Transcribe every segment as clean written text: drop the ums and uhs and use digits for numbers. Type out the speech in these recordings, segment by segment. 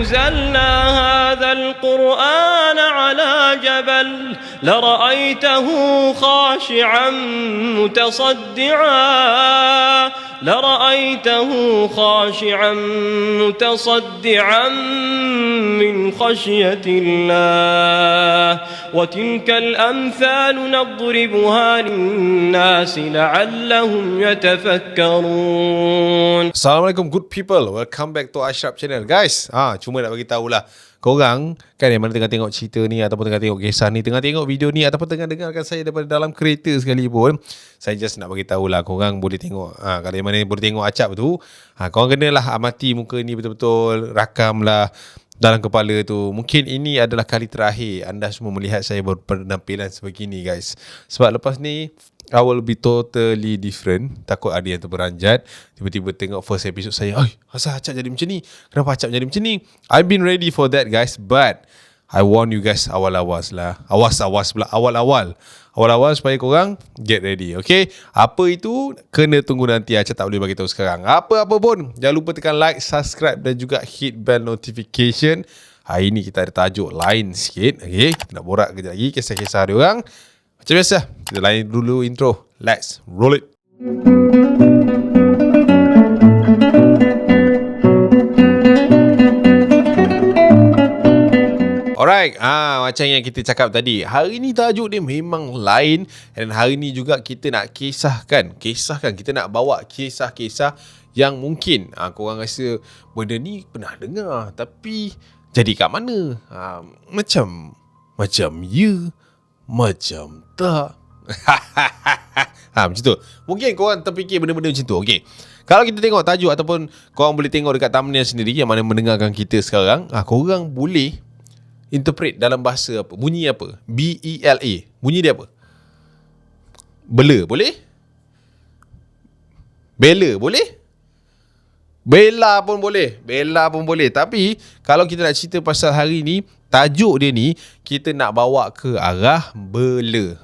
أنزلنا هذا القرآن على جبل لرأيته خاشعا متصدعا من خشية الله وتلك الأمثال نضربها للناس لعلهم يتفكرون. Assalamualaikum good people, welcome back to Ashraf Channel guys. Cuma nak bagi tahulah korang kan yang mana tengah tengok cerita ni ataupun tengah tengok kisah ni, tengah tengok video ni ataupun tengah dengarkan saya daripada dalam kereta sekalipun, saya just nak bagi tahulah korang boleh tengok kalau yang mana boleh tengok Acap tu, korang kenalah amati muka ni betul-betul, rakamlah dalam kepala tu. Mungkin ini adalah kali terakhir anda semua melihat saya berpenampilan sebegini guys. Sebab lepas ni I will be totally different. Takut ada yang terperanjat tiba-tiba tengok first episode saya, asal Acap jadi macam ni? Kenapa Acap jadi macam ni? I've been ready for that guys, but I warn you guys awal-awal supaya korang get ready, okay? Apa itu kena tunggu nanti, Acap tak boleh bagi tahu sekarang. Apa-apa pun jangan lupa tekan like, subscribe dan juga hit bell notification. Hari ni kita ada tajuk lain sikit, okay? Kita nak borak kejap lagi kisah-kisah dia orang. Macam biasa, kita lain dulu intro. Let's roll it. Alright, macam yang kita cakap tadi, hari ni tajuk dia memang lain. Dan hari ni juga kita nak kisahkan, kita nak bawa kisah-kisah yang mungkin korang rasa benda ni pernah dengar tapi jadi kat mana? Macam ya, macam tak. Macam tu. Mungkin korang terfikir benda-benda macam tu. Okay, kalau kita tengok tajuk ataupun korang boleh tengok dekat thumbnail sendiri yang mana mendengarkan kita sekarang, korang boleh interpret dalam bahasa apa, bunyi apa, B-E-L-A, bunyi dia apa? Bela boleh? Bela boleh? Bela pun boleh. Tapi kalau kita nak cerita pasal hari ni, tajuk dia ni kita nak bawa ke arah bela.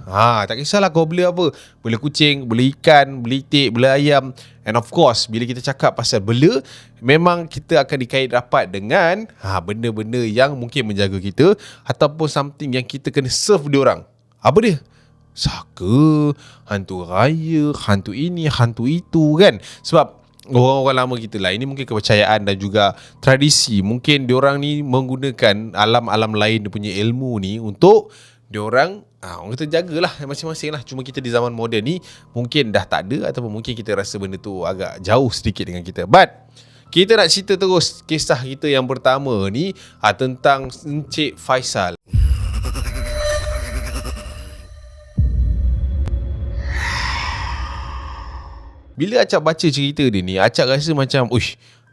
Tak kisahlah kau bela apa, bela kucing, bela ikan, bela itik, bela ayam. And of course, bila kita cakap pasal bela, memang kita akan dikait rapat dengan benda-benda yang mungkin menjaga kita ataupun something yang kita kena serve diorang. Apa dia? Saka, hantu raya, hantu ini, hantu itu kan. Sebab orang-orang lama kita lah, ini mungkin kepercayaan dan juga tradisi. Mungkin diorang ni menggunakan alam-alam lain dia punya ilmu ni untuk diorang orang kata jagalah masing-masing lah. Cuma kita di zaman moden ni mungkin dah tak ada ataupun mungkin kita rasa benda tu agak jauh sedikit dengan kita. But kita nak cerita terus kisah kita yang pertama ni tentang Encik Faisal. Bila Acap baca cerita dia ni, Acap rasa macam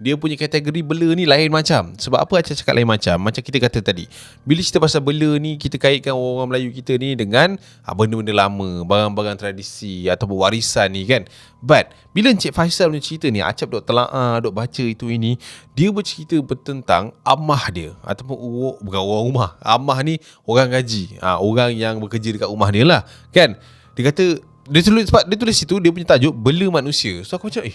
dia punya kategori bela ni lain macam. Sebab apa Acap cakap lain macam? Macam kita kata tadi, bila cerita pasal bela ni, kita kaitkan orang Melayu kita ni dengan benda-benda lama, barang-barang tradisi ataupun warisan ni kan. But bila Encik Faisal punya cerita ni, Acap duk telaah, duk baca itu ini, dia bercerita tentang amah dia ataupun bukan orang rumah. Amah ni orang gaji, orang yang bekerja dekat rumah dia lah kan. Dia kata dia tulis situ, dia punya tajuk bela manusia. So aku macam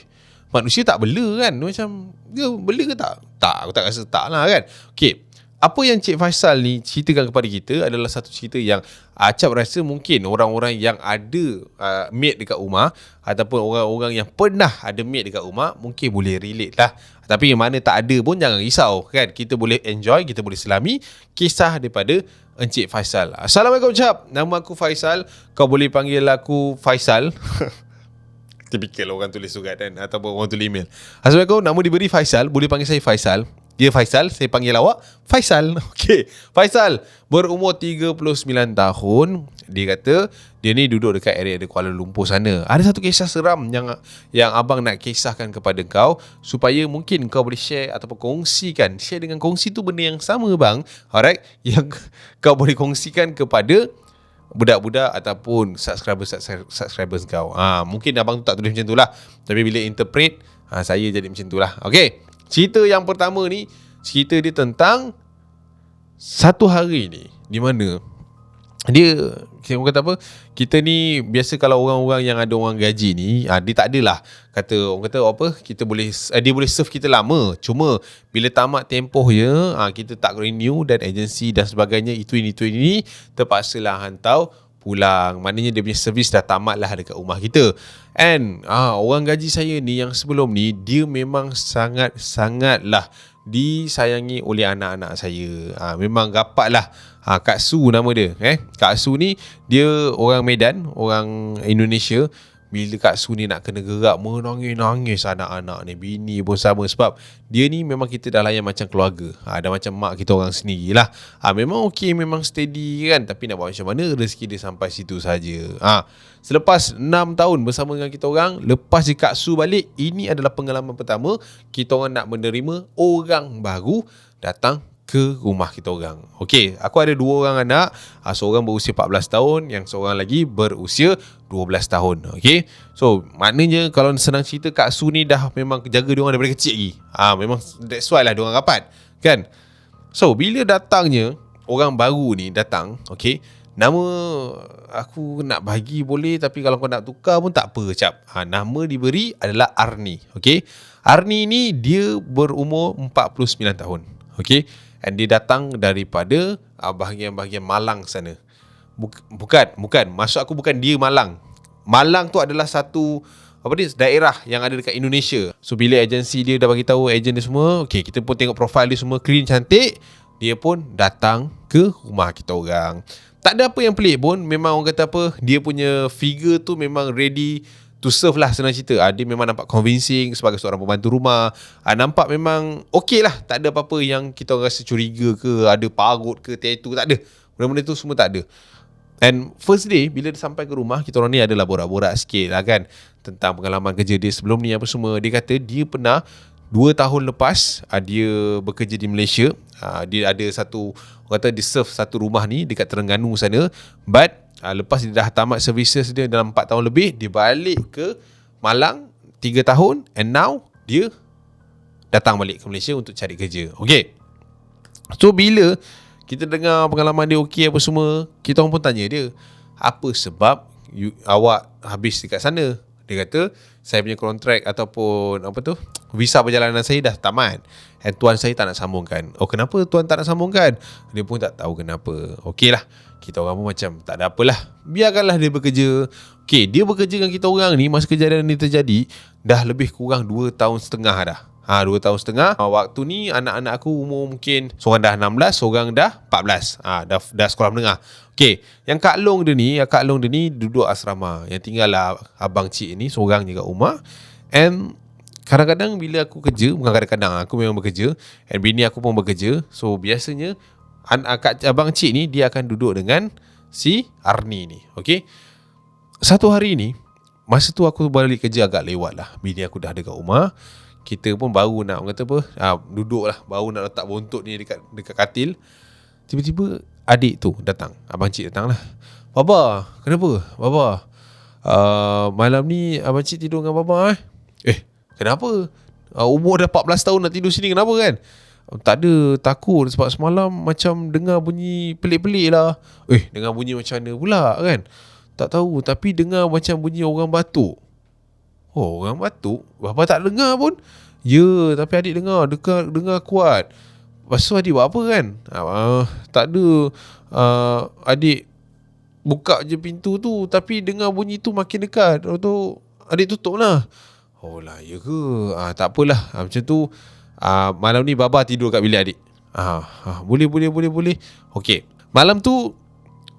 manusia tak bela kan? Dia macam dia bela ke tak? Tak, aku tak rasa tak lah kan. Okay, apa yang Cik Faisal ni ceritakan kepada kita adalah satu cerita yang Acap rasa mungkin orang-orang yang ada maid dekat rumah ataupun orang-orang yang pernah ada maid dekat rumah mungkin boleh relate lah. Tapi yang mana tak ada pun jangan risau kan. Kita boleh enjoy, kita boleh selami kisah daripada Encik Faisal. Assalamualaikum Cap, nama aku Faisal. Kau boleh panggil aku Faisal. Typical orang tulis surat kan, ataupun orang tulis email. Assalamualaikum, nama diberi Faisal, boleh panggil saya Faisal. Ya Faisal, saya panggil awak Faisal. Okay, Faisal berumur 39 tahun. Dia kata dia ni duduk dekat area de Kuala Lumpur sana. Ada satu kisah seram yang abang nak kisahkan kepada kau, supaya mungkin kau boleh share ataupun kongsikan. Share dengan kongsi tu benda yang sama bang. Alright, yang kau boleh kongsikan kepada budak-budak ataupun subscribers kau. Mungkin abang tu tak tulis macam tu lah, tapi bila interpret saya jadi macam tu lah. Okay, cerita yang pertama ni, cerita dia tentang satu hari ni di mana dia orang kata apa, kita ni biasa kalau orang-orang yang ada orang gaji ni, dia tak adalah kata orang kata apa, kita boleh dia boleh serve kita lama, cuma bila tamat tempoh je, kita tak renew dan agensi dan sebagainya, itu ini terpaksalah hantar pulang. Maknanya dia punya servis dah tamat lah dekat rumah kita. And orang gaji saya ni yang sebelum ni, dia memang sangat-sangatlah disayangi oleh anak-anak saya. Memang rapat lah. Kak Su nama dia. Kak Su ni dia orang Medan, orang Indonesia. Bila Kak Su ni nak kena gerak, menangis-nangis anak-anak ni. Bini pun sama, sebab dia ni memang kita dah layan macam keluarga. Dah macam mak kita orang sendiri lah. Memang okey, memang steady kan. Tapi nak buat macam mana, rezeki dia sampai situ saja. Selepas 6 tahun bersama dengan kita orang, lepas je Kak Su balik, ini adalah pengalaman pertama kita orang nak menerima orang baru datang ke rumah kita orang. Okey, aku ada 2 orang anak, seorang berusia 14 tahun, yang seorang lagi berusia 12 tahun. Okey. So, maknanya kalau senang cerita, Kak Su ni dah memang jaga dia orang daripada kecil lagi. Memang that's why lah dia orang rapat, kan? So, bila datangnya orang baru ni datang, okey, nama aku nak bagi boleh, tapi kalau kau nak tukar pun tak apa, cap. Nama diberi adalah Arni. Okey. Arni ni dia berumur 49 tahun. Okey. And dia datang daripada bahagian-bahagian Malang sana. Bukan. Maksud aku bukan dia Malang. Malang tu adalah satu daerah yang ada dekat Indonesia. So bila agensi dia dah bagi tahu ejen dia semua, okey, kita pun tengok profil dia semua clean, cantik. Dia pun datang ke rumah kita orang. Tak ada apa yang pelik pun. Memang orang kata apa, dia punya figure tu memang ready to serve lah, senang cerita. Dia memang nampak convincing sebagai seorang pembantu rumah. Nampak memang okey lah. Tak ada apa-apa yang kita rasa curiga ke, ada parut ke, tattoo, tak ada. Benda-benda tu semua tak ada. And first day, bila dia sampai ke rumah, kita orang ni adalah borak-borak sikit lah kan, tentang pengalaman kerja dia sebelum ni apa semua. Dia kata dia pernah 2 tahun lepas dia bekerja di Malaysia. Dia ada satu, orang kata dia serve satu rumah ni dekat Terengganu sana. But lepas dia dah tamat services dia dalam 4 tahun lebih, dia balik ke Malang 3 tahun. And now dia datang balik ke Malaysia untuk cari kerja. Okay. So bila kita dengar pengalaman dia okey apa semua, kita orang pun tanya dia, apa sebab awak habis dekat sana? Dia kata, saya punya kontrak ataupun visa perjalanan saya dah tamat, and tuan saya tak nak sambungkan. Oh, kenapa tuan tak nak sambungkan? Dia pun tak tahu kenapa. Okey lah, kita orang pun macam tak ada apalah, biarkanlah dia bekerja. Okey, dia bekerja dengan kita orang ni, masa kejadian ni terjadi dah lebih kurang 2 tahun setengah dah. 2 tahun setengah. Waktu ni anak-anak aku umur mungkin seorang dah 16, seorang dah 14. Dah sekolah menengah. Okey, yang Kak Long dia ni duduk asrama. Yang tinggal lah abang cik ni seorang je kat rumah. And kadang-kadang bila aku kerja, bukan kadang-kadang, aku memang bekerja, and bini aku pun bekerja. So biasanya abang cik ni dia akan duduk dengan si Arni ni. Okey. Satu hari ni, masa tu aku balik kerja agak lewat lah. Bini aku dah dekat rumah. Kita pun baru nak duduk lah, baru nak letak bontot ni dekat katil. Tiba-tiba adik tu datang, abang cik datang lah. Baba, kenapa? Baba, malam ni abang cik tidur dengan baba kenapa? Umur dah 14 tahun nak tidur sini, kenapa kan? Tak ada, takut sebab semalam macam dengar bunyi pelik-pelik lah. Dengar bunyi macam mana pula kan? Tak tahu, tapi dengar macam bunyi orang batuk. Oh, orang batuk? Bapa tak dengar pun. Ya, tapi adik dengar kuat. Lepas tu adik buat apa kan? Tak ada. Adik buka je pintu tu, tapi dengar bunyi tu makin dekat. Lepas tu adik tutup lah. Oh lah, ya ke? Tak apalah. Macam tu. Malam ni baba tidur kat bilik adik. Boleh. Okey. Malam tu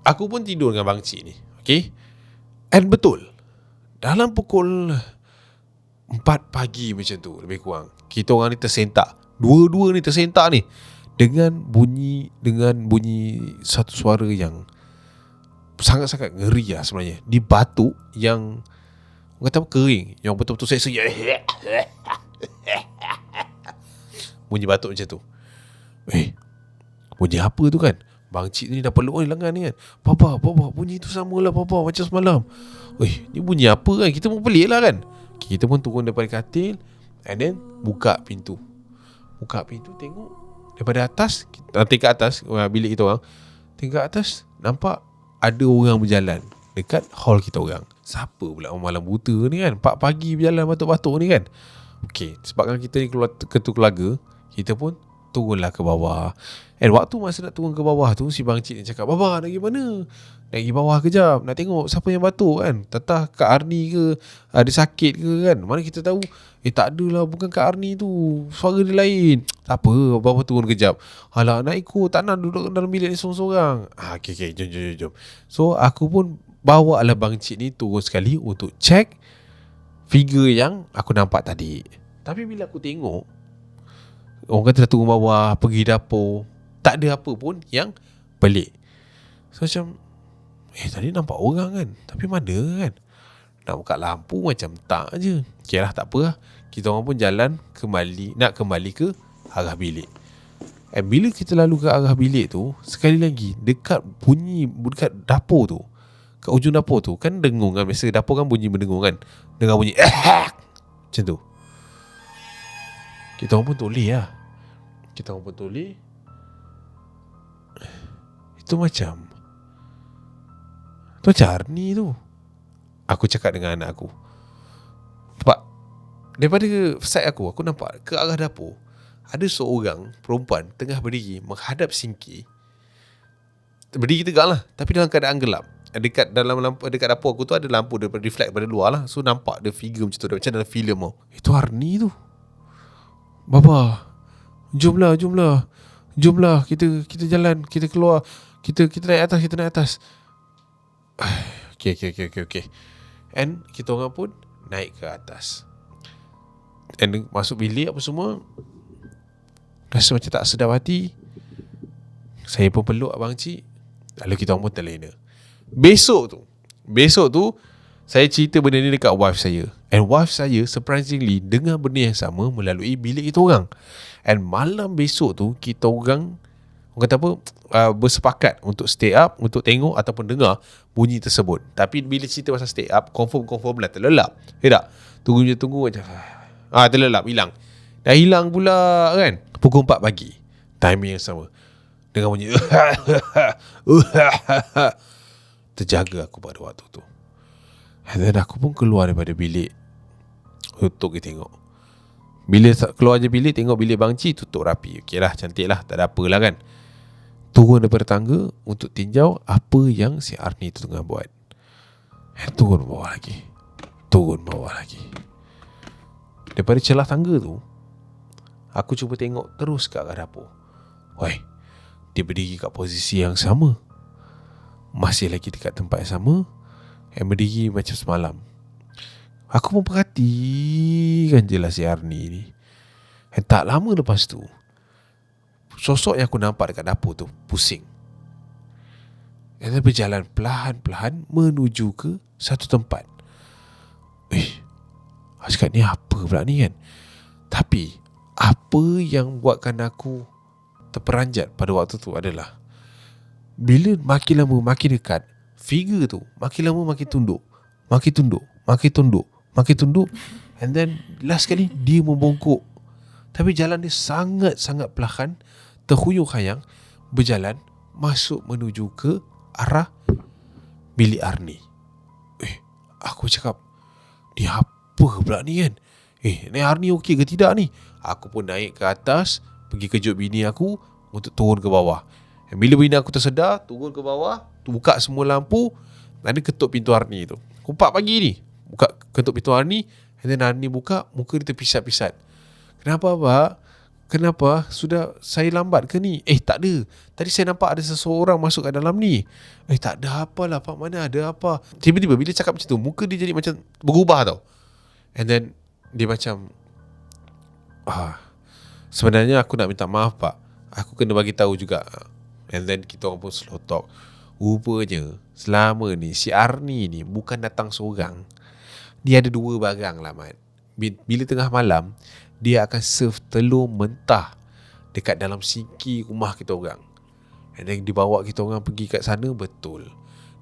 aku pun tidur dengan bang cik ni. Okey. And betul, dalam pukul 4 pagi macam tu lebih kurang, kita orang ni tersentak. Dua-dua ni tersentak ni dengan bunyi satu suara yang sangat-sangat ngeri lah sebenarnya. Di batuk yang orang kata kering, yang betul-betul saya bunyi batuk macam tu. Bunyi apa tu kan? Bang cik ni dah peluk lengan ni kan. Papa, bunyi tu samalah papa macam semalam. Ni bunyi apa kan? Kita pun pelik lah kan. Kita pun turun daripada katil, and then buka pintu, tengok daripada atas, tingkat atas bilik kita orang, tingkat atas nampak ada orang berjalan dekat hall kita orang. Siapa pula malam buta ni kan, 4 pagi berjalan batuk-batuk ni kan. Okay, sebabkan kita ni keluar ketua keluarga, kita pun turunlah ke bawah. And waktu masa nak turun ke bawah tu, si bang cik ni cakap, "Baba nak pergi mana?" "Nak pergi bawah kejap, nak tengok siapa yang batuk kan. Tatah Kak Arni ke, ada sakit ke kan." Mana kita tahu, tak adalah, bukan Kak Arni tu, suara dia lain. "Tak apa, Baba turun kejap." "Alah, nak ikut, tak nak duduk dalam bilik ni seorang-seorang." Okay, jom. So aku pun bawa lah bang cik ni turun sekali untuk check figure yang aku nampak tadi. Tapi bila aku tengok, orang kata dah turun bawah, pergi dapur, tak ada apa pun yang pelik. So macam, tadi nampak orang kan, tapi mana kan? Nak buka lampu macam tak je. Okay lah, tak apa lah. Kita orang pun jalan nak kembali ke arah bilik. Bila kita lalu ke arah bilik tu, sekali lagi dekat dapur tu, kat ujung dapur tu kan dengung kan. Biasa dapur kan bunyi mendengung kan. Dengar bunyi macam tu. Kita orang pun toleh lah. Itu macam Arni tu. Aku cakap dengan anak aku, sebab daripada side aku nampak ke arah dapur ada seorang perempuan tengah berdiri menghadap sinki. Berdiri tegak lah, tapi dalam keadaan gelap. Dekat dapur aku tu ada lampu daripada reflect pada luar lah. So nampak ada figure macam tu, macam dalam filem tau. Itu Arni tu. "Baba, jomlah, kita jalan, kita keluar, kita naik atas. Okay. And kita orang pun naik ke atas. And masuk bilik apa semua, rasa macam tak sedap hati. Saya pun peluk abang cik. Lalu kita orang pun terlena. Besok tu saya cerita benda ni dekat wife saya. And wife saya surprisingly dengar benda yang sama melalui bilik kita orang. And malam besok tu kita orang kata apa, bersepakat untuk stay up, untuk tengok ataupun dengar bunyi tersebut. Tapi bila cerita pasal stay up, confirm lah terlelap. Tak? Tunggu macam terlelap, hilang. Dah hilang pula kan. Pukul 4 pagi, timing yang sama, dengar bunyi terjaga aku pada waktu tu. And then aku pun keluar daripada bilik untuk pergi tengok. Bila keluar je bilik, tengok bilik bang cik tutup rapi. Okey lah, cantik lah, tak ada apa lah kan. Turun daripada tangga untuk tinjau apa yang si Arni tu tengah buat. Turun bawah lagi. Daripada celah tangga tu, aku cuba tengok terus ke arah dapur. Dia berdiri kat posisi yang sama, masih lagi dekat tempat yang sama, yang berdiri macam semalam. Aku pun perhatikan je lah si Arni ni. Tak lama lepas tu, sosok yang aku nampak dekat dapur tu pusing. Dia berjalan perlahan-perlahan menuju ke satu tempat. Aku cakap, ni apa pula ni kan? Tapi apa yang buatkan aku terperanjat pada waktu tu adalah bila makin lama makin dekat, figure tu makin lama makin tunduk. And then last kali dia membongkok. Tapi jalan dia sangat-sangat perlahan, terhuyung-hayang berjalan masuk menuju ke arah bilik Arni. Aku cakap, ni apa pula ni kan? Ni Arni okey ke tidak ni? Aku pun naik ke atas, pergi kejut bini aku untuk turun ke bawah. Dan bila bini aku tersedar, turun ke bawah, buka semua lampu, dan dia ketuk pintu Arni tu. Pukul 4 pagi ni, ketuk pintu Arni. And then Arni buka, muka dia terpisat-pisat. "Kenapa Pak? Kenapa? Sudah saya lambat ke ni?" Tak ada. Tadi saya nampak ada seseorang masuk kat dalam ni. Tak ada apalah Pak, mana ada apa. Tiba-tiba bila cakap macam tu, muka dia jadi macam berubah tau. And then dia macam, sebenarnya aku nak minta maaf Pak, aku kena bagi tahu juga. And then kita orang pun slow talk. Rupanya selama ni si Arni ni bukan datang seorang. Dia ada 2 barang lah Mat. Bila tengah malam, dia akan serve telur mentah dekat dalam sinki rumah kita orang. And then dibawa kita orang pergi kat sana. Betul,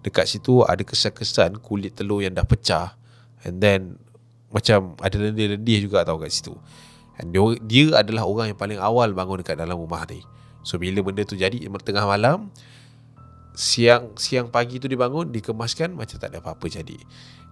dekat situ ada kesan-kesan kulit telur yang dah pecah. And then macam ada lendir-lendir juga tau kat situ. And dia adalah orang yang paling awal bangun dekat dalam rumah ni. So bila benda tu jadi tengah malam, siang pagi tu dia bangun, dikemaskan macam tak ada apa-apa jadi.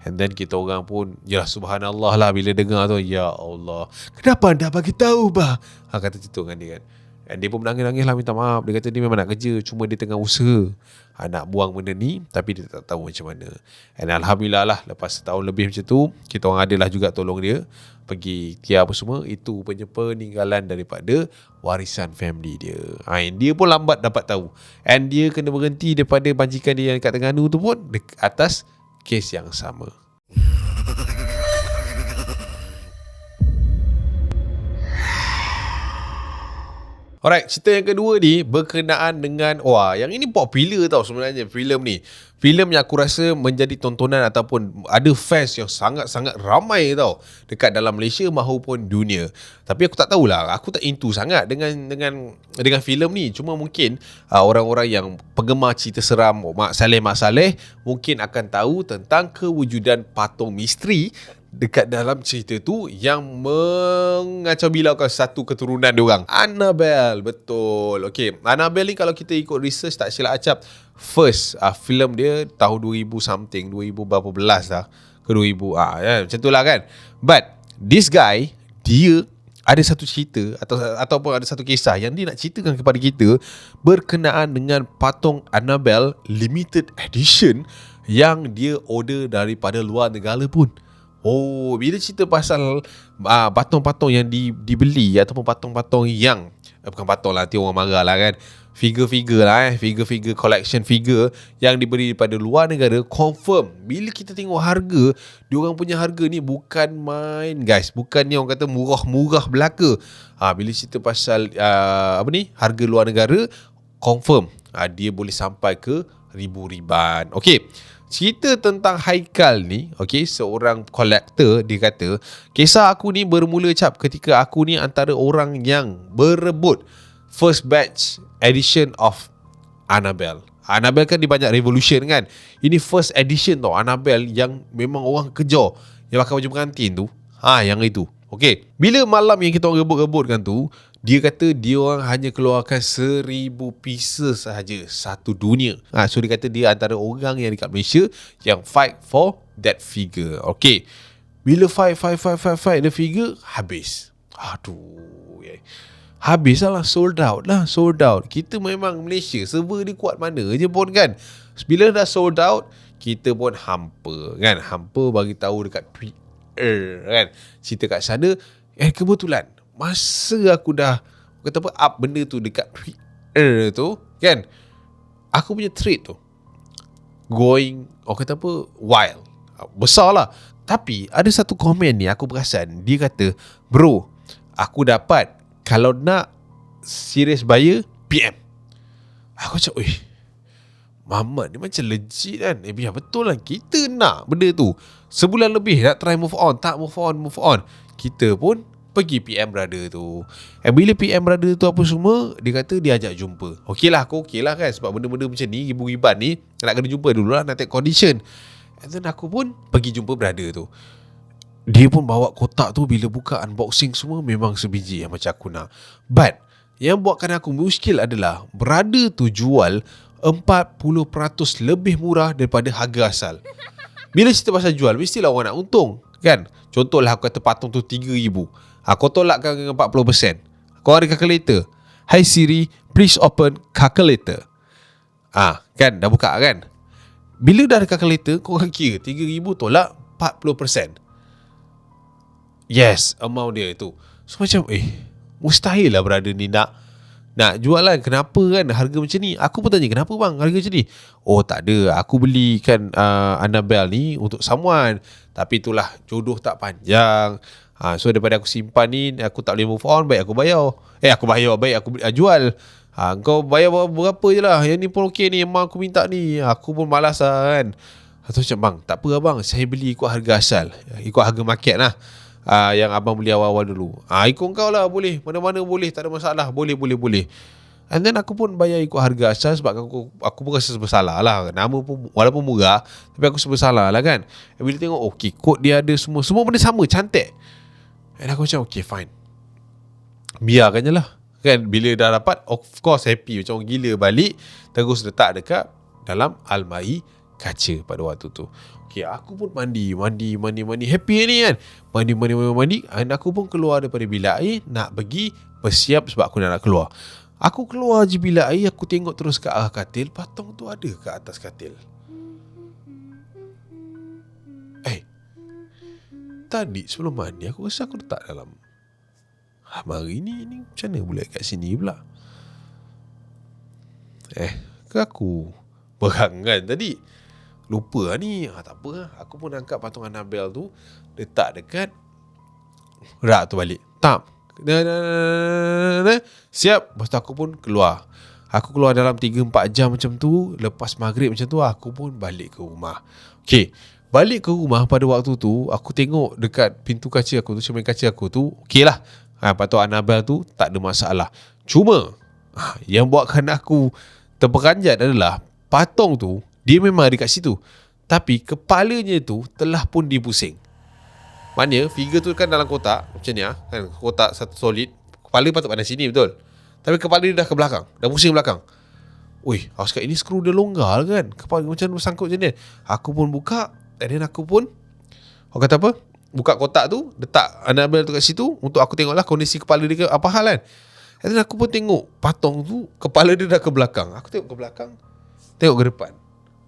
And then kita orang pun, ya subhanallah lah bila dengar tu, ya Allah, kenapa anda bagi tahu bah? Kata situ dengan dia kan. And dia pun menangis-nangis lah minta maaf. Dia kata dia memang nak kerja, cuma dia tengah usaha nak buang benda ni, tapi dia tak tahu macam mana. And alhamdulillah lah, lepas setahun lebih macam tu, kita orang adalah juga tolong dia pergi tiar apa semua. Itu punya peninggalan daripada warisan family dia. And dia pun lambat dapat tahu. And dia kena berhenti daripada majikan dia yang dekat Terengganu tu pun atas kes yang sama. Alright, cerita yang kedua ni berkenaan dengan, yang ini popular tau sebenarnya filem ni. Filem yang aku rasa menjadi tontonan ataupun ada fans yang sangat-sangat ramai tau dekat dalam Malaysia maupun dunia. Tapi aku tak tahulah, aku tak into sangat dengan filem ni. Cuma mungkin orang-orang yang penggemar cerita seram Mak Saleh mungkin akan tahu tentang kewujudan patung misteri dekat dalam cerita tu yang mengacau bilaukan satu keturunan diorang. Annabelle, betul. Okay, Annabelle ni kalau kita ikut research tak silap acap, first filem dia tahun 2000 something, 2000 berapa belas dah ke 2000 macam tu lah kan. But this guy, dia ada satu cerita ataupun ada satu kisah yang dia nak ceritakan kepada kita berkenaan dengan patung Annabelle limited edition yang dia order daripada luar negara pun. Bila cerita pasal patung-patung yang dibeli ataupun patung-patung yang bukan patung lah, nanti orang marah lah kan, figure-figure lah figure collection figure yang dibeli daripada luar negara, confirm bila kita tengok harga, diorang punya harga ni bukan main guys, bukan ni orang kata murah-murah belaka. Bila cerita pasal harga luar negara, confirm dia boleh sampai ke ribu-riban. Okay, cerita tentang Haikal ni, seorang kolektor. Dia kata, kisah aku ni bermula ketika aku ni antara orang yang berebut first batch edition of Annabelle. Annabelle kan dia banyak revolution kan. Ini first edition tau Annabelle yang memang orang kejar, yang pakai baju pengantin tu. Yang itu. Bila malam yang kita orang rebut-rebutkan tu, dia kata dia orang hanya keluarkan 1000 pieces sahaja satu dunia. So dia kata dia antara orang yang dekat Malaysia yang fight for that figure. Bila fight the figure, habis. Habis lah, sold out. Kita memang Malaysia, server dia kuat mana je pun kan. Bila dah sold out, kita pun hampa kan. Hampa bagi tahu dekat Twitter kan. Cerita kat sana, kebetulan masa aku dah up benda tu dekat Twitter tu kan, aku punya thread tu going wild, besar lah. Tapi ada satu komen ni aku perasan, dia kata, bro, aku dapat, kalau nak serious buyer, PM. Aku macam, Mamat ni macam legit kan. Betul lah, kita nak benda tu sebulan lebih nak try move on, tak move on. Kita pun pergi PM brother tu. Bila PM brother tu apa semua, dia kata dia ajak jumpa. Aku okey lah kan, sebab benda-benda macam ni, ribu-riban ni, nak kena jumpa dulu lah, nak take condition. And then aku pun pergi jumpa brother tu. Dia pun bawa kotak tu, bila buka unboxing semua memang sebiji yang macam aku nak. But yang buatkan aku muskil adalah brother tu jual 40% lebih murah daripada harga asal. Bila cerita pasal jual, mestilah orang nak untung kan. Contohlah aku kata patung tu 3,000, kau tolakkan dengan 40%. Kau ada calculator, Hi Siri, please open calculator. Kan dah buka kan. Bila dah ada calculator, kau akan kira 3,000 tolak 40%. Yes, amount dia itu. So macam mustahil lah brother ni nak jualan. Kenapa kan harga macam ni? Aku pun tanya, kenapa bang harga macam ni? Tak ada, aku belikan Annabelle ni untuk someone, tapi itulah jodoh tak panjang. So daripada aku simpan ni, aku tak boleh move on, baik aku bayar. Baik aku jual. Kau bayar berapa je lah, yang ni pun okey ni, memang aku minta ni. Aku pun malas lah kan. Atau macam, bang, tak apa abang, saya beli ikut harga asal, ikut harga market lah. Yang abang beli awal-awal dulu. Ikut kau lah, boleh, mana-mana boleh, tak ada masalah, boleh. And then aku pun bayar ikut harga asal, sebab aku pun rasa bersalah lah. Nama pun walaupun murah, tapi aku bersalah lah kan. Bila tengok kod dia ada, semua benda sama, cantik. And aku macam fine, biarkan je lah kan. Bila dah dapat, of course happy, macam orang gila, balik terus letak dekat dalam almari kaca pada waktu tu. Okay, aku pun mandi. Happy ni kan. Mandi. Dan aku pun keluar daripada bilik air nak pergi bersiap sebab aku nak keluar. Aku keluar je bilik air, aku tengok terus ke arah katil, patung tu ada kat atas katil. Tadi sebelum mandi aku rasa aku letak dalam almari ni macam mana boleh kat sini pula? Ke aku berang kan tadi? Lupa ni. Tak apa lah. Aku pun angkat patung Annabelle tu, letak dekat rak tu balik. Tap. Siap. Lepas tu aku pun keluar. Aku keluar dalam 3-4 jam macam tu. Lepas maghrib macam tu, aku pun balik ke rumah. Okay, balik ke rumah pada waktu tu, aku tengok dekat pintu kaca aku tu, cermin kaca aku tu, okey lah. Patung Annabelle tu tak ada masalah. Cuma yang buatkan aku terperanjat adalah patung tu, dia memang ada kat situ, tapi kepalanya tu telah pun dipusing. Maknanya figure tu kan dalam kotak macam ni kan, kotak satu solid. Kepala patut pada sini betul, tapi kepala dia dah ke belakang, dah pusing belakang. Aku cakap ini skru dia longgar kan, kepala macam bersangkut macam ni. Aku pun buka, dan aku pun kata apa, buka kotak tu, letak Annabelle tu kat situ untuk aku tengok lah kondisi kepala dia apa hal kan. Dan aku pun tengok patung tu, kepala dia dah ke belakang. Aku tengok ke belakang, tengok ke depan.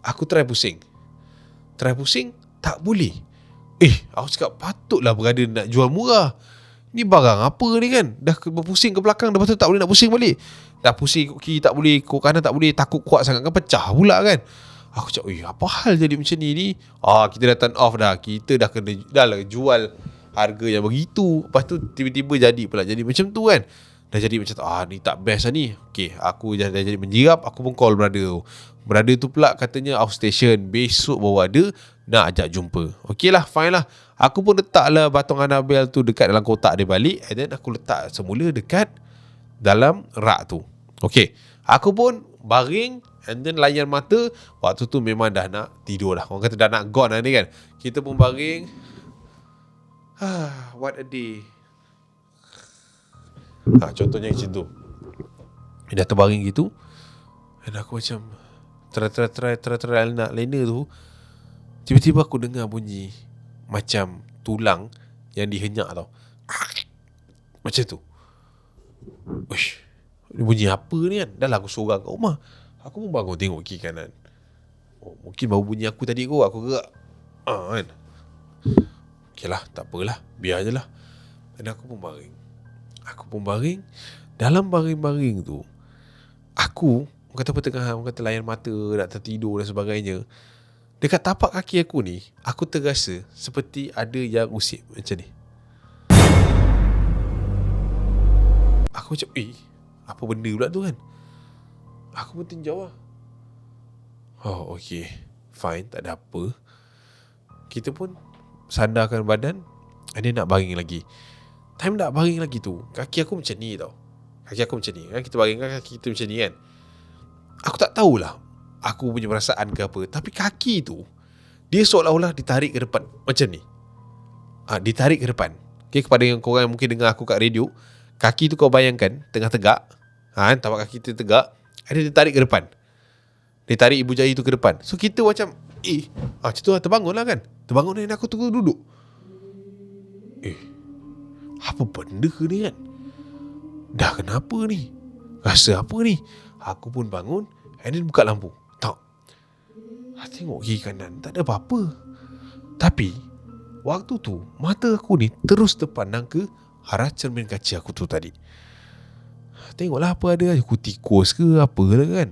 Aku try pusing, tak boleh. Aku cakap patutlah berada nak jual murah. Ni barang apa ni kan, dah berpusing ke belakang, lepas tu tak boleh nak pusing balik. Dah pusing kok kiri tak boleh, kok kanan tak boleh, takut kuat sangat kan, pecah pula kan. Aku cakap, apa hal jadi macam ni? Kita dah turn off dah. Kita dah kena lah jual harga yang begitu. Lepas tu tiba-tiba jadi pula jadi macam tu kan. Dah jadi macam tu, ni tak best lah ni. Okay, aku dah jadi menjirap. Aku pun call brother tu pula katanya off station, besok baru ada, nak ajak jumpa. Okay lah, fine lah. Aku pun letaklah patung Annabelle tu dekat dalam kotak dia balik. And then aku letak semula dekat dalam rak tu. Okay, aku pun baring, and then layan mata. Waktu tu memang dah nak tidur lah. Orang kata dah nak gone lah ni kan. Kita pun baring. What a day. Contohnya macam tu. Dah terbaring gitu, dan aku macam try nak lena tu. Tiba-tiba aku dengar bunyi macam tulang yang dihenyak tau. Macam tu. Uish, bunyi apa ni kan. Dah lah aku sorang kat rumah. Aku pun bangun tengok kiri kanan. Mungkin baru bunyi aku tadi kot. Aku gerak kan. Okay lah, tak apalah, biar je lah. Dan aku pun baring. Dalam baring-baring tu, aku orang kata layan mata, nak tertidur dan sebagainya. Dekat tapak kaki aku ni, aku terasa seperti ada yang usik macam ni. Aku macam, apa benda pula tu kan. Aku pun tinjau lah. Okay, fine, tak ada apa. Kita pun sandarkan badan, dia nak baring lagi. Time nak baring lagi tu, kaki aku macam ni tau. Kaki aku macam ni kan, kita baringkan kaki kita macam ni kan. Aku tak tahulah aku punya perasaan ke apa, tapi kaki tu dia seolah-olah ditarik ke depan macam ni. Ditarik ke depan. Okay, kepada yang korang mungkin dengar aku kat radio, kaki tu kau bayangkan tengah tegak, tapak kaki tu tegak, ada dia tarik ke depan. Dia tarik ibu jari tu ke depan. So kita macam macam tu lah, terbangun lah kan. Terbangun dan aku tunggu duduk. Apa benda ke ni kan? Dah kenapa ni? Rasa apa ni? Aku pun bangun, and then buka lampu. Tak, tengok kiri kanan, tak ada apa-apa. Tapi waktu tu mata aku ni terus terpandang ke arah cermin kaca aku tu tadi. Tengoklah apa ada, aku tikus ke apa lah kan.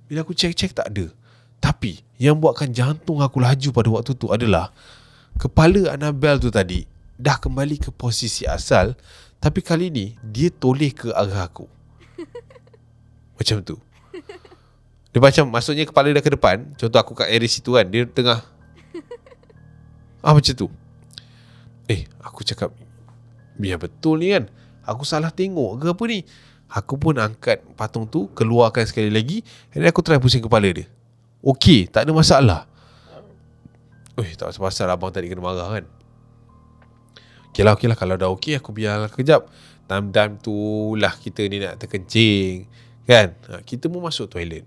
Bila aku cek tak ada. Tapi yang buatkan jantung aku laju pada waktu tu adalah kepala Annabelle tu tadi dah kembali ke posisi asal, tapi kali ni dia toleh ke arah aku. Macam tu. Dia macam, maksudnya kepala dah ke depan. Contoh aku kat area situ kan, dia tengah macam tu. Aku cakap, biar betul ni kan, aku salah tengok ke apa ni. Aku pun angkat patung tu, keluarkan sekali lagi, dan aku try pusing kepala dia. Okey, tak ada masalah. Tak pasal abang tadi kena marah kan. Okey lah, kalau dah okey, aku biarlah kejap. Time tu lah kita ni nak terkencing kan. Kita pun masuk toilet.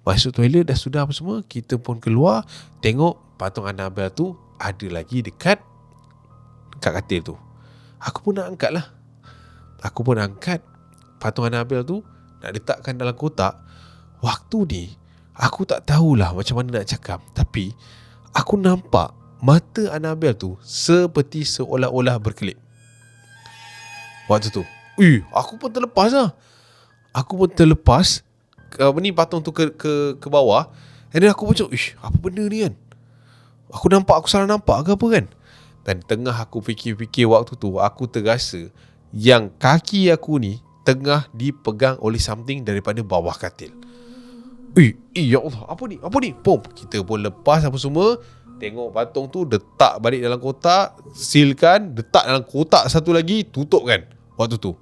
Masuk toilet dah sudah apa semua, kita pun keluar, tengok patung Annabelle tu ada lagi dekat katil tu. Aku pun nak angkat lah. Aku pun angkat patung Annabelle tu, nak letakkan dalam kotak. Waktu ni aku tak tahulah macam mana nak cakap, tapi aku nampak mata Annabelle tu seperti seolah-olah berkelip. Waktu tu aku pun terlepas lah. Aku pun terlepas ni patung tu ke bawah. And then aku macam apa benda ni kan. Aku salah nampak ke apa kan. Dan tengah aku fikir-fikir waktu tu, aku terasa yang kaki aku ni tengah dipegang oleh something daripada bawah katil. Ya Allah, apa ni? Pom, kita pun lepas apa semua, tengok patung tu, letak balik dalam kotak, sealkan, letak dalam kotak satu lagi, tutup kan. Waktu tu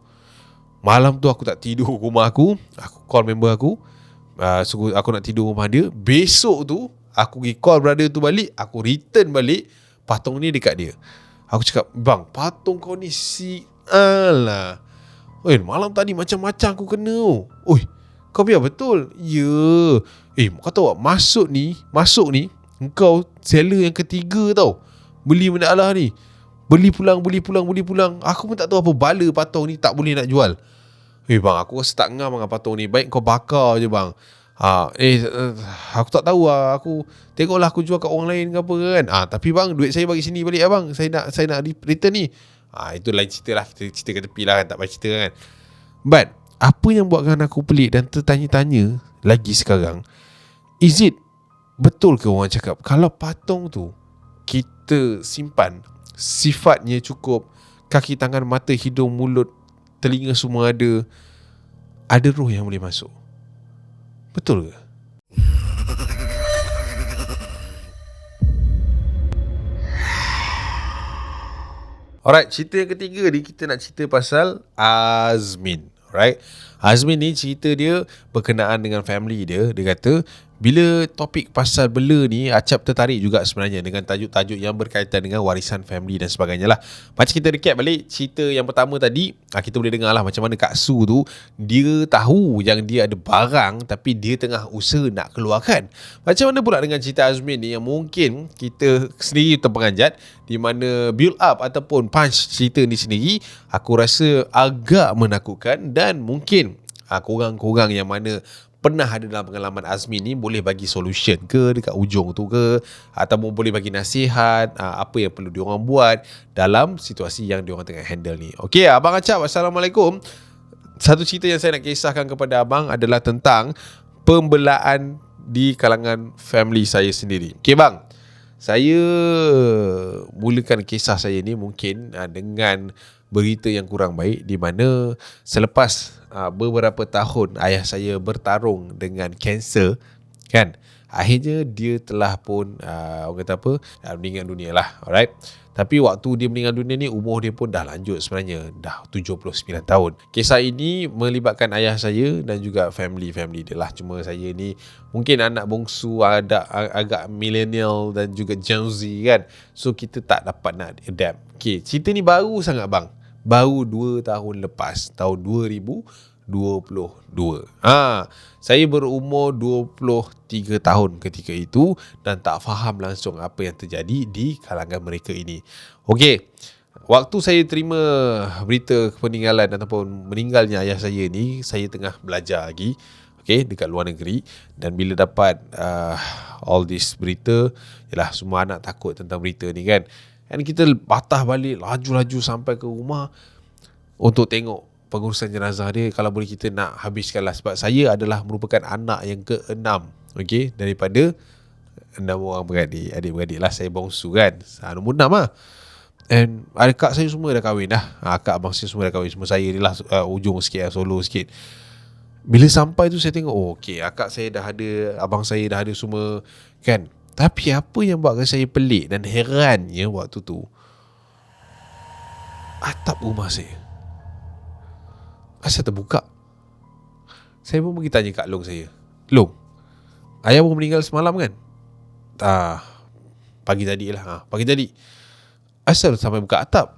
malam tu aku tak tidur rumah aku call member aku, suruh aku nak tidur rumah dia. Besok tu aku pergi call brother tu balik, aku return balik patung ni dekat dia. Aku cakap, bang, patung kau ni alah, malam tadi macam-macam aku kena. Kau biar betul. Ya. Kau tahu tak, masuk ni engkau seller yang ketiga tau beli benda Allah ni. Beli pulang. Aku pun tak tahu apa bala patung ni tak boleh nak jual. Bang, aku rasa tak ngam dengan patung ni. Baik kau bakar je bang. Aku tak tahu lah. Aku tengoklah aku jual kat orang lain ke apa kan. Tapi bang, duit saya bagi sini balik bang. Saya nak return ni. Itu lain cerita lah. Kita cerita ke tepi lah kan. Tak payah cerita kan. But apa yang buatkan aku pelik dan tertanya-tanya lagi sekarang, is it betul ke orang cakap kalau patung tu kita simpan, sifatnya cukup, kaki, tangan, mata, hidung, mulut, telinga semua ada roh yang boleh masuk? Betul ke? Alright, cerita yang ketiga ni kita nak cerita pasal Azmin. Alright, Azmin ni cerita dia berkenaan dengan family dia. Dia kata bila topik pasal bela ni, Acap tertarik juga sebenarnya dengan tajuk-tajuk yang berkaitan dengan warisan family dan sebagainya lah. Macam kita recap balik cerita yang pertama tadi, kita boleh dengar lah macam mana Kak Su tu, dia tahu yang dia ada barang tapi dia tengah usaha nak keluarkan. Macam mana pula dengan cerita Azmin ni yang mungkin kita sendiri terperanjat, di mana build up ataupun punch cerita ni sendiri aku rasa agak menakutkan. Dan mungkin korang-korang yang mana pernah ada dalam pengalaman Azmin ni boleh bagi solution ke dekat ujung tu ke, ataupun boleh bagi nasihat apa yang perlu diorang buat dalam situasi yang diorang tengah handle ni. Okey, Abang Acap, Assalamualaikum. Satu cerita yang saya nak kisahkan kepada abang adalah tentang pembelaan di kalangan family saya sendiri. Okey bang, saya mulakan kisah saya ni mungkin dengan berita yang kurang baik, di mana selepas beberapa tahun ayah saya bertarung dengan kanser kan, akhirnya dia telah pun orang kata apa, meninggal dunia lah. Alright, tapi waktu dia meninggal dunia ni umur dia pun dah lanjut sebenarnya, dah 79 tahun. Kisah ini melibatkan ayah saya dan juga family dia lah. Cuma saya ni mungkin anak bongsu, ada agak millennial dan juga Gen Z kan, so kita tak dapat nak adapt. Okay, cerita ni baru sangat bang, baru 2 tahun lepas, tahun 2022. Saya berumur 23 tahun ketika itu dan tak faham langsung apa yang terjadi di kalangan mereka ini. Okey, waktu saya terima berita peninggalan ataupun meninggalnya ayah saya ni, saya tengah belajar lagi, dekat luar negeri. Dan bila dapat all this berita, yalah, semua anak takut tentang berita ni kan. Dan kita patah balik, laju-laju sampai ke rumah untuk tengok pengurusan jenazah dia. Kalau boleh kita nak habiskanlah, sebab saya adalah merupakan anak yang ke-6, daripada 6 orang beradik. Adik-beradik lah, saya bongsu kan, nombor 6 lah. And akak saya semua dah kahwin dah, akak abang saya semua dah kahwin. Semua saya ni lah ujung sikit, solo sikit. Bila sampai tu saya tengok, akak saya dah ada, abang saya dah ada semua kan. Tapi apa yang buatkan saya pelik dan herannya waktu tu, atap rumah saya asal terbuka. Saya pun pergi tanya Kak Long saya, Long, ayah baru meninggal semalam kan? Pagi tadi lah. Pagi tadi. Asal sampai buka atap?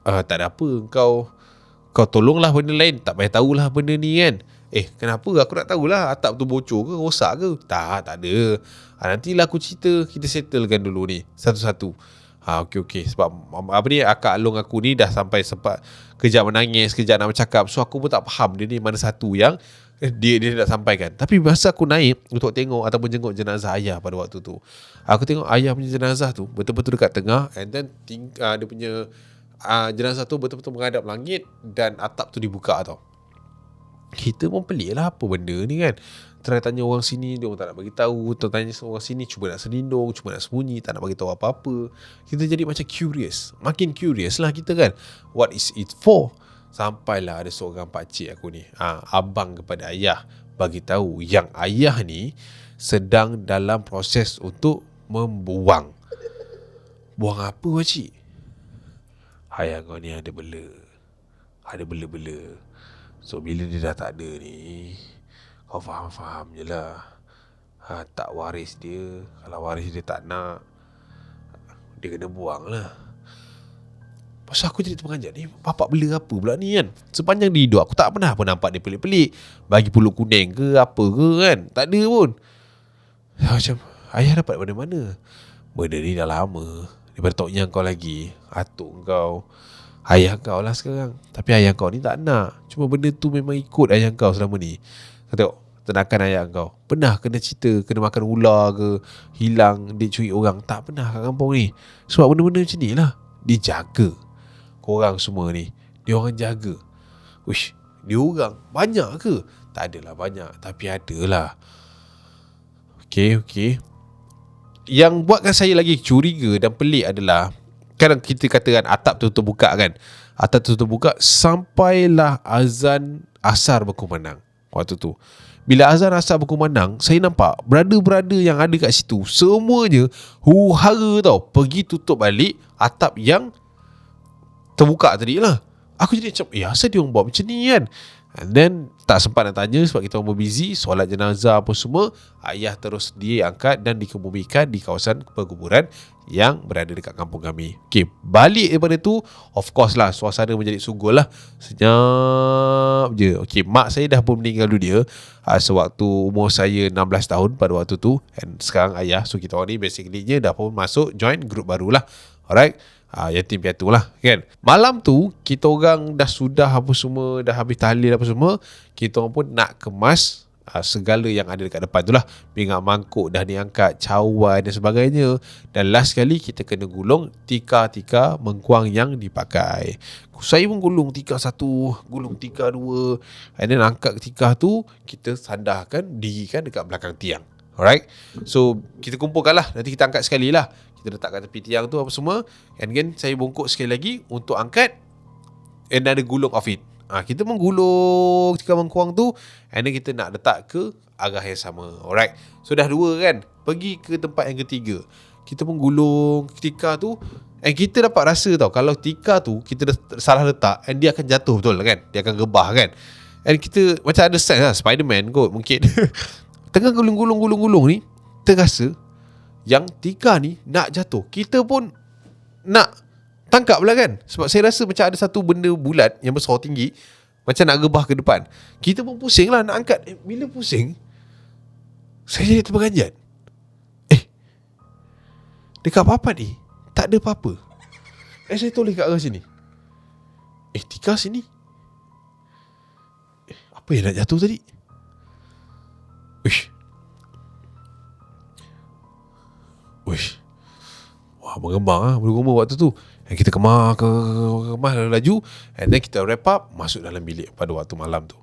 Tak ada apa, kau tolonglah benda lain, tak payah tahulah benda ni kan. Kenapa? Aku nak tahulah atap tu bocor ke, rosak ke. Tak ada. Nantilah aku cerita, kita settlekan dulu ni satu-satu. Okey. Sebab apa ni, akak long aku ni dah sampai sempat kejap menangis, kejap nak bercakap. So aku pun tak faham dia ni mana satu yang dia nak sampaikan. Tapi masa aku naik untuk tengok ataupun jenguk jenazah ayah pada waktu tu, aku tengok ayah punya jenazah tu betul-betul dekat tengah, and then dia punya jenazah tu betul-betul menghadap langit dan atap tu dibuka tau. Kita pun pelik lah, apa benda ni kan. Try tanya orang sini, dia orang tak nak bagi tahu. Tanya orang sini, cuba nak selindung, cuba nak sembunyi, tak nak bagi tahu apa-apa. Kita jadi macam curious, makin curious lah kita kan. What is it for? Sampailah ada seorang pakcik aku ni, abang kepada ayah, bagi tahu yang ayah ni sedang dalam proses untuk membuang. Buang apa pakcik? Ayah kau ni ada bela. So bila dia dah tak ada ni, kau faham-faham je lah. Tak waris dia. Kalau waris dia tak nak, dia kena buang lah. Pasal aku jadi terperanjat ni, bapak bela apa pula ni kan. Sepanjang di hidup aku tak pernah pun nampak dia pelik-pelik, bagi pulut kuning ke apa ke kan. Tak ada pun. Macam ayah dapat dari mana? Benda ni dah lama, daripada tok yang kau lagi, atuk kau, ayah kau lah sekarang. Tapi ayah kau ni tak nak. Cuma benda tu memang ikut ayah kau selama ni. Kau tengok tenakan ayah kau, pernah kena cerita kena makan ular ke, hilang, dia curi orang? Tak pernah kat kampung ni. Sebab benda-benda macam ni lah dijaga. Korang semua ni, dia orang jaga. Uish, dia orang banyak ke? Tak adalah banyak, tapi adalah. Okey. Yang buatkan saya lagi curiga dan pelik adalah, kadang kita katakan atap tu terbuka kan. Atap tu terbuka sampailah azan asar berkumandang waktu tu. Bila azan asar berkumandang, saya nampak brother-brother yang ada kat situ semuanya huru-hara tau, pergi tutup balik atap yang terbuka tadi lah. Aku jadi macam, asal dia orang buat macam ni kan. And then tak sempat nak tanya sebab kita orang busy solat jenazah apa semua. Ayah terus diangkat dan dikebumikan di kawasan perkuburan yang berada dekat kampung kami. Okay, balik daripada tu, of course lah, suasana menjadi sungguh lah, senyap je. Okay, mak saya dah pun meninggal dunia sewaktu umur saya 16 tahun pada waktu tu. And sekarang ayah, so kita orang ni basically dah pun masuk join group baru lah. Alright, yatim piatu lah kan. Malam tu kita orang dah sudah apa semua, dah habis tahlil apa semua, kita orang pun nak kemas segala yang ada dekat depan tu lah. Pinggan mangkuk dah diangkat, cawan dan sebagainya. Dan last kali kita kena gulung tika-tika mengkuang yang dipakai. Saya pun gulung tika 1, gulung tika 2, and then angkat tika tu, kita sandarkan, dirikan dekat belakang tiang. Alright, so kita kumpulkan lah, nanti kita angkat sekali lah. Kita letakkan tepi tiang tu apa semua, and then saya bongkok sekali lagi untuk angkat, and ada gulung of it. Kita menggulung tika mengkuang tu, and then kita nak letak ke arah yang sama. Alright, so dah 2 kan. Pergi ke tempat yang ketiga, kita menggulung tika tu, and kita dapat rasa tau, kalau tika tu kita salah letak, and dia akan jatuh betul kan, dia akan rebah kan. And kita macam ada sense lah, Spiderman kot mungkin. Tengah gulung-gulung ni, terasa yang tika ni nak jatuh. Kita pun nak tangkap lah kan, sebab saya rasa macam ada satu benda bulat yang besar tinggi, macam nak rebah ke depan. Kita pun pusing lah nak angkat. Bila pusing, saya jadi terperanjat. Dekat papan ni tak ada apa-apa. Saya toleh kat arah sini. Tika sini. Apa yang nak jatuh tadi? Uish. Wah, mengembang lah bulu-bulu waktu tu. Dan kita kemah laju, and then kita wrap up, masuk dalam bilik pada waktu malam tu.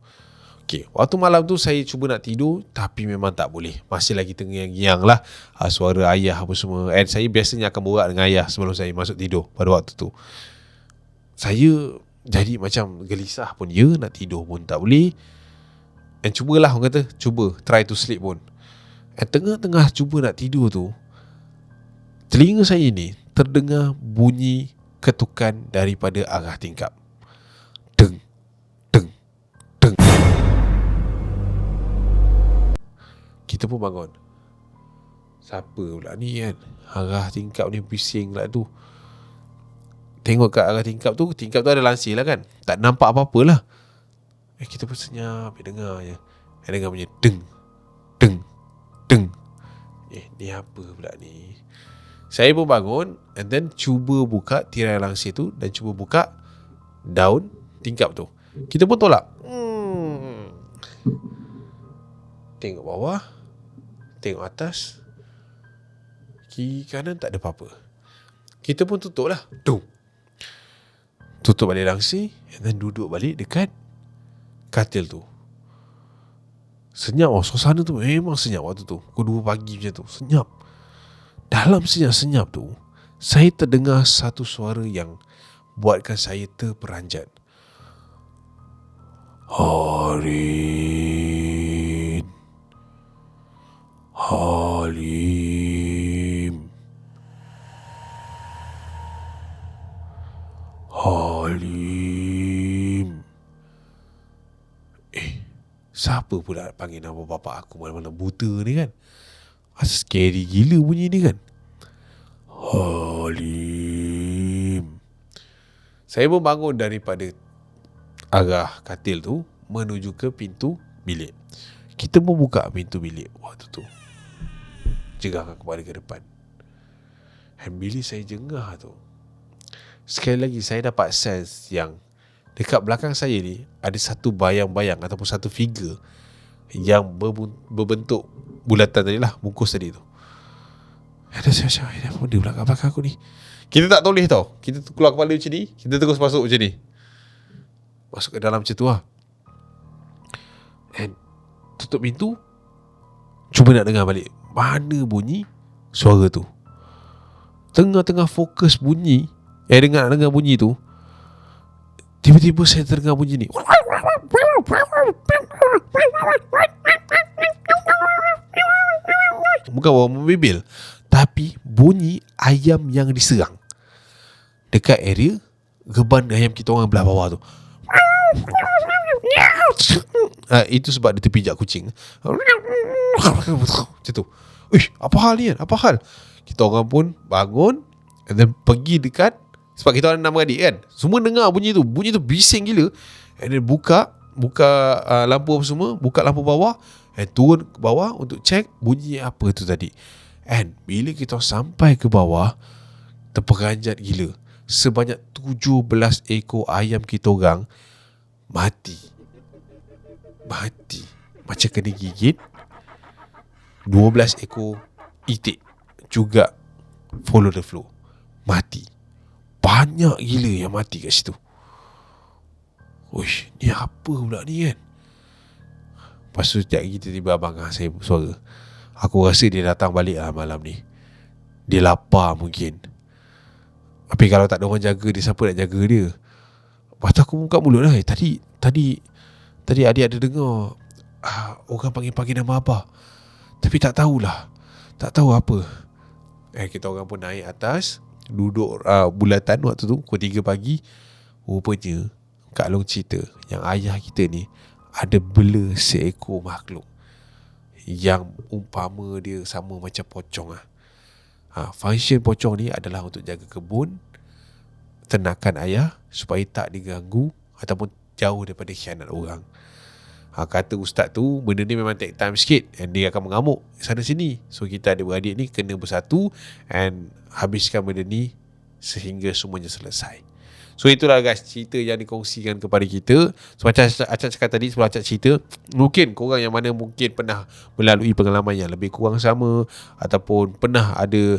Okay, waktu malam tu saya cuba nak tidur, tapi memang tak boleh. Masih lagi terngiang-ngiang lah suara ayah apa semua. And saya biasanya akan borak dengan ayah sebelum saya masuk tidur pada waktu tu. Saya jadi macam gelisah pun nak tidur pun tak boleh. And cubalah, orang kata cuba try to sleep pun. And tengah-tengah cuba nak tidur tu, telinga saya ni terdengar bunyi ketukan daripada arah tingkap. Deng, deng, deng. Kita pun bangun. Siapa pula ni kan? Arah tingkap ni bising pula tu. Tengok kat arah tingkap tu ada lansir lah kan. Tak nampak apa-apa lah. Kita pun senyap, dengar je. Dengar punya deng, deng, deng. Ni apa pula ni? Saya pun bangun and then cuba buka tirai langsir tu dan cuba buka daun tingkap tu. Kita pun tolak. Tengok bawah, tengok atas, kiri kanan tak ada apa-apa. Kita pun tutup lah. Tutup balik langsir and then duduk balik dekat katil tu. Senyap. Suasana tu memang senyap waktu tu. Pukul 2 pagi macam tu. Senyap. Dalam senyap-senyap tu, saya terdengar satu suara yang buatkan saya terperanjat. Halim. Siapa pula panggil nama bapak aku malam-malam buta ni kan? Scary gila bunyi ni kan? Halim. Saya pun bangun daripada arah katil tu menuju ke pintu bilik. Kita pun buka pintu bilik waktu tu. Jengahkan kepala ke depan. Dan bila saya jengah tu, sekali lagi saya dapat sense yang dekat belakang saya ni ada satu bayang-bayang ataupun satu figure yang berbentuk bulatan tadi lah, bungkus tadi tu. Ada siapa pun dia belakang aku ni. Kita tak toleh tau. Kita keluar kepala macam ni, kita terus masuk macam ni. Masuk ke dalam macam tu lah. And tutup pintu, cuba nak dengar balik mana bunyi suara tu. Tengah-tengah fokus bunyi, dengar bunyi tu, tiba-tiba saya terdengar bunyi ni. Bukan orang membibil, tapi bunyi ayam yang diserang dekat area geban ayam kita orang belah bawah tu. Itu sebab dia terpijak kucing. Macam tu. Apa hal ni? Apa hal? Kita orang pun bangun and then pergi dekat, sebab kita orang 6 beradik kan, semua dengar bunyi tu. Bunyi tu bising gila. And then buka lampu apa semua, buka lampu bawah and turun ke bawah untuk check bunyi apa tu tadi. And bila kita sampai ke bawah, terperanjat gila. Sebanyak 17 ekor ayam kita orang mati. Macam kena gigit. 12 ekor itik juga follow the flow, mati. Banyak gila yang mati kat situ. Uish, ni apa pula ni kan? Lepas tu sekejap lagi tiba-tiba abang saya suara. Aku rasa dia datang balik lah malam ni. Dia lapar mungkin. Tapi kalau tak ada orang jaga dia, siapa nak jaga dia? Lepas tu aku buka mulut lah. Tadi adik ada dengar orang panggil nama abah. Tapi tak tahulah. Tak tahu apa. Kita orang pun naik atas, duduk bulatan waktu tu pukul 3 pagi. Rupanya Kak Long cerita yang ayah kita ni ada bela seekor makhluk yang umpama dia sama macam pocong lah. Function pocong ni adalah untuk jaga kebun, tenangkan ayah supaya tak diganggu ataupun jauh daripada khianat orang. Kata ustaz tu, benda ni memang take time sikit and dia akan mengamuk sana sini. So kita ada beradik ni kena bersatu and habiskan benda ni sehingga semuanya selesai. So itulah guys cerita yang dikongsikan kepada kita. So macam Acak cakap tadi sebelum Acak cerita, mungkin korang yang mana mungkin pernah melalui pengalaman yang lebih kurang sama, ataupun pernah ada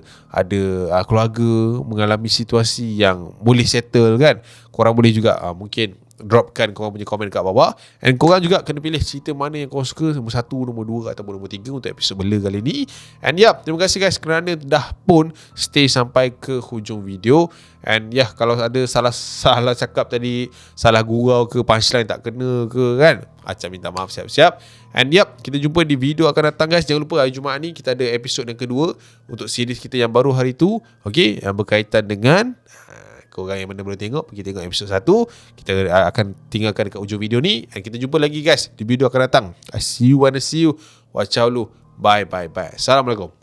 keluarga mengalami situasi yang boleh settle kan, korang boleh juga mungkin dropkan korang punya komen kat bawah. And korang juga kena pilih cerita mana yang korang suka, nombor 1, nombor 2 ataupun nombor 3 untuk episod bela kali ni. And terima kasih guys kerana dah pun stay sampai ke hujung video. And kalau ada salah cakap tadi, salah gurau ke, punchline tak kena ke kan, Acap minta maaf siap-siap. And kita jumpa di video akan datang guys. Jangan lupa hari Jumaat ni kita ada episod yang kedua untuk series kita yang baru hari tu, okay, yang berkaitan dengan korang yang mana belum tengok, pergi tengok episod 1. Kita akan tinggalkan dekat ujung video ni. Dan kita jumpa lagi guys di video akan datang. I see you. Watch out lu. Bye. Assalamualaikum.